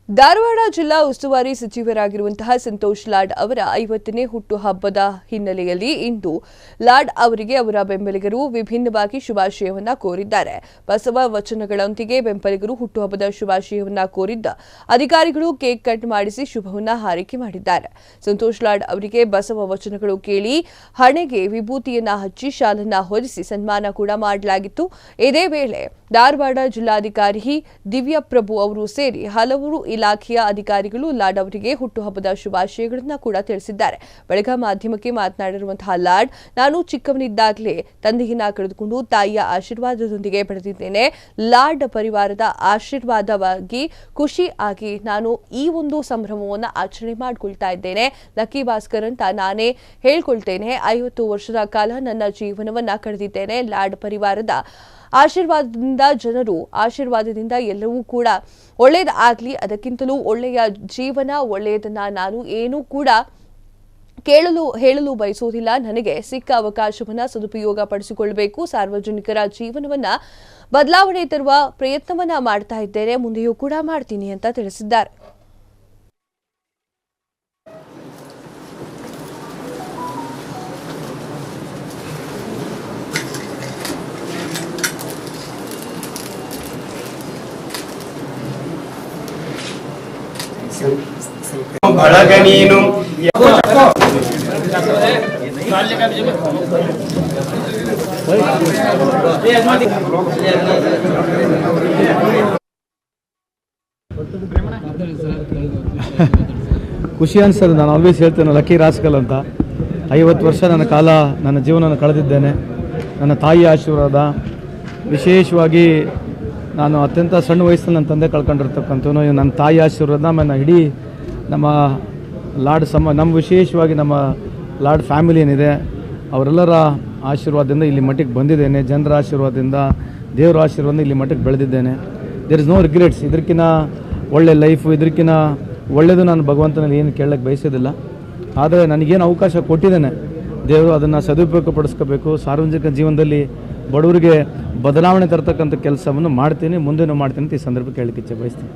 ಧಾರವಾಡ ಜಿಲ್ಲಾ ಉಸ್ತುವಾರಿ ಸಚಿವರಾಗಿರುವಂತಹ ಸಂತೋಷ್ ಲಾಡ್ ಅವರ 50ನೇ ಹುಟ್ಟುಹಬ್ಬದ ಹಿನ್ನೆಲೆಯಲ್ಲಿ ಇಂದು ಲಾಡ್ ಅವರಿಗೆ ಅವರ ಬೆಂಬಲಿಗರು ವಿಭಿನ್ನವಾಗಿ ಶುಭಾಶಯವನ್ನ ಕೋರಿದ್ದಾರೆ. ಬಸವ ವಚನಗಳೊಂದಿಗೆ ಬೆಂಬಲಿಗರು ಹುಟ್ಟುಹಬ್ಬದ ಶುಭಾಶಯವನ್ನ ಕೋರಿದ್ದ ಅಧಿಕಾರಿಗಳು ಕೇಕ್ ಕಟ್ ಮಾಡಿಸಿ ಶುಭವನ್ನ ಹಾರೈಕೆ ಮಾಡಿದ್ದಾರೆ. ಸಂತೋಷ್ ಲಾಡ್ ಅವರಿಗೆ ಬಸವ ವಚನಗಳು ಕೇಳಿ ಹಣೆಗೆ ವಿಭೂತಿಯನ್ನ ಹಚ್ಚಿ ಶಾಲನ್ನ ಹೊರಿಸಿ ಸನ್ಮಾನ ಕೂಡ ಮಾಡಲಾಗಿತ್ತು. ಇದೇ ವೇಳೆ ಧಾರವಾಡ ಜಿಲ್ಲಾಧಿಕಾರಿ ದಿವ್ಯಪ್ರಭು ಅವರು ಸೇರಿ ಹಲವರು ಇಲಾಖೆಯ ಅಧಿಕಾರಿಗಳು ಲಾಡ್ ಅವರಿಗೆ ಹುಟ್ಟುಹಬ್ಬದ ಶುಭಾಶಯಗಳನ್ನು ಕೂಡ ತಿಳಿಸಿದ್ದಾರೆ. ಬಳಿಕ ಮಾಧ್ಯಮಕ್ಕೆ ಮಾತನಾಡಿರುವಂತಹ ಲಾಡ್, ನಾನು ಚಿಕ್ಕವನಿದ್ದಾಗಲೇ ತಂದೆಯನ್ನ ಕಳೆದುಕೊಂಡು ತಾಯಿಯ ಆಶೀರ್ವಾದದೊಂದಿಗೆ ಬೆಳೆದಿದ್ದೇನೆ. ಲಾಡ್ ಪರಿವಾರದ ಆಶೀರ್ವಾದವಾಗಿ ಖುಷಿ ಆಗಿ ನಾನು ಈ ಒಂದು ಸಂಭ್ರಮವನ್ನು ಆಚರಣೆ ಮಾಡಿಕೊಳ್ತಾ ಇದ್ದೇನೆ. ಲಕ್ಕಿ ಭಾಸ್ಕರ್ ಅಂತ ನಾನೇ ಹೇಳ್ಕೊಳ್ತೇನೆ. 50 ವರ್ಷದ ಕಾಲ ನನ್ನ ಜೀವನವನ್ನ ಕಳೆದಿದ್ದೇನೆ. ಲಾಡ್ ಪರಿವಾರದ ಆಶೀರ್ವಾದದಿಂದ, ಜನರು ಆಶೀರ್ವಾದದಿಂದ ಎಲ್ಲವೂ ಕೂಡ ಒಳ್ಳೆಯದಾಗಲಿ. ಅದಕ್ಕಿಂತಲೂ ಒಳ್ಳೆಯ ಜೀವನ, ಒಳ್ಳೆಯದನ್ನ ನಾನು ಏನೂ ಕೂಡ ಹೇಳಲು ಬಯಸುವುದಿಲ್ಲ. ನನಗೆ ಸಿಕ್ಕ ಅವಕಾಶವನ್ನ ಸದುಪಯೋಗ ಪಡಿಸಿಕೊಳ್ಳಬೇಕು. ಸಾರ್ವಜನಿಕರ ಜೀವನವನ್ನ ಬದಲಾವಣೆ ತರುವ ಪ್ರಯತ್ನವನ್ನ ಮಾಡ್ತಾ ಇದ್ದೇನೆ, ಮುಂದೆಯೂ ಕೂಡ ಮಾಡ್ತೀನಿ ಅಂತ ತಿಳಿಸಿದ್ದಾರೆ. ಬಳಗ ನೀನು ಖುಷಿ ಅನ್ಸೋದು. ನಾನು ಆಲ್ವೇಸ್ ಹೇಳ್ತೇನೆ ಲಕ್ಕಿ ರಾಸ್ಕಲ್ ಅಂತ. 50 ವರ್ಷ ನನ್ನ ಕಾಲ ನನ್ನ ಜೀವನವನ್ನು ಕಳೆದಿದ್ದೇನೆ. ನನ್ನ ತಾಯಿಯ ಆಶೀರ್ವಾದ, ವಿಶೇಷವಾಗಿ ನಾನು ಅತ್ಯಂತ ಸಣ್ಣ ವಯಸ್ಸಲ್ಲಿ ನನ್ನ ತಂದೆ ಕಳ್ಕೊಂಡಿರ್ತಕ್ಕಂಥವನು. ನನ್ನ ತಾಯಿ ಆಶೀರ್ವಾದ, ಆಮೇಲೆ ಇಡೀ ನಮ್ಮ ಲಾಡ್ ನಮ್ಮ ವಿಶೇಷವಾಗಿ ನಮ್ಮ ಲಾಡ್ ಫ್ಯಾಮಿಲಿ ಏನಿದೆ ಅವರೆಲ್ಲರ ಆಶೀರ್ವಾದದಿಂದ ಇಲ್ಲಿ ಮಟ್ಟಿಗೆ ಬಂದಿದ್ದೇನೆ. ಜನರ ಆಶೀರ್ವಾದದಿಂದ, ದೇವರ ಆಶೀರ್ವಾದದಿಂದ ಇಲ್ಲಿ ಮಟ್ಟಿಗೆ ಬೆಳೆದಿದ್ದೇನೆ. There is no regrets. ಇದಕ್ಕಿಂತ ಒಳ್ಳೆ ಲೈಫು, ಇದಕ್ಕಿಂತ ಒಳ್ಳೆಯದು ನಾನು ಭಗವಂತನಲ್ಲಿ ಏನು ಕೇಳಕ್ಕೆ ಬಯಸೋದಿಲ್ಲ. ಆದರೆ ನನಗೇನು ಅವಕಾಶ ಕೊಟ್ಟಿದ್ದೇನೆ ದೇವರು ಅದನ್ನು ಸದುಪಯೋಗ ಪಡಿಸ್ಕೋಬೇಕು. ಸಾರ್ವಜನಿಕ ಜೀವನದಲ್ಲಿ ಬಡವರಿಗೆ ಬದಲಾವಣೆ ತರತಕ್ಕಂಥ ಕೆಲಸವನ್ನು ಮಾಡ್ತೀನಿ, ಮುಂದೆನೂ ಮಾಡ್ತೀನಿ ಅಂತ ಈ ಸಂದರ್ಭಕ್ಕೆ ಹೇಳಕ್ಕೆ ಇಚ್ಛೆ ಬಯಸ್ತೀನಿ.